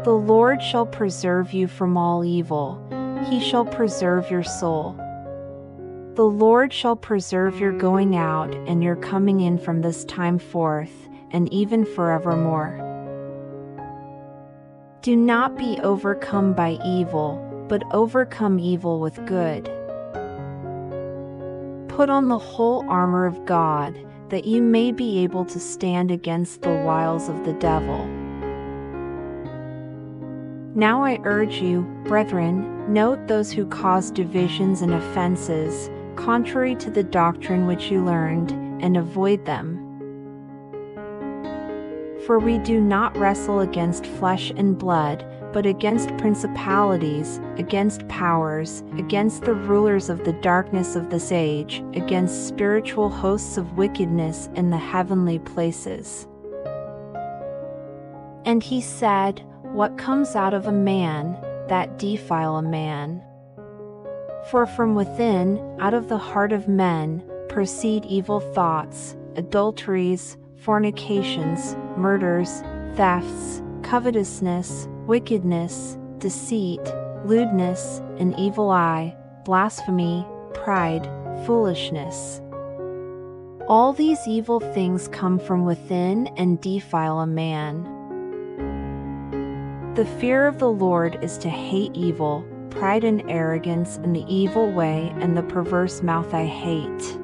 The Lord shall preserve you from all evil. He shall preserve your soul. The Lord shall preserve your going out and your coming in from this time forth, and even forevermore. Do not be overcome by evil, but overcome evil with good. Put on the whole armor of God, that you may be able to stand against the wiles of the devil. Now I urge you, brethren, note those who cause divisions and offenses, contrary to the doctrine which you learned, and avoid them. For we do not wrestle against flesh and blood, but against principalities, against powers, against the rulers of the darkness of this age, against spiritual hosts of wickedness in the heavenly places. And he said, What comes out of a man, that defile a man. For from within, out of the heart of men, proceed evil thoughts, adulteries, fornications, murders, thefts, covetousness, wickedness, deceit, lewdness, an evil eye, blasphemy, pride, foolishness. All these evil things come from within and defile a man. The fear of the Lord is to hate evil, pride and arrogance and the evil way and the perverse mouth I hate.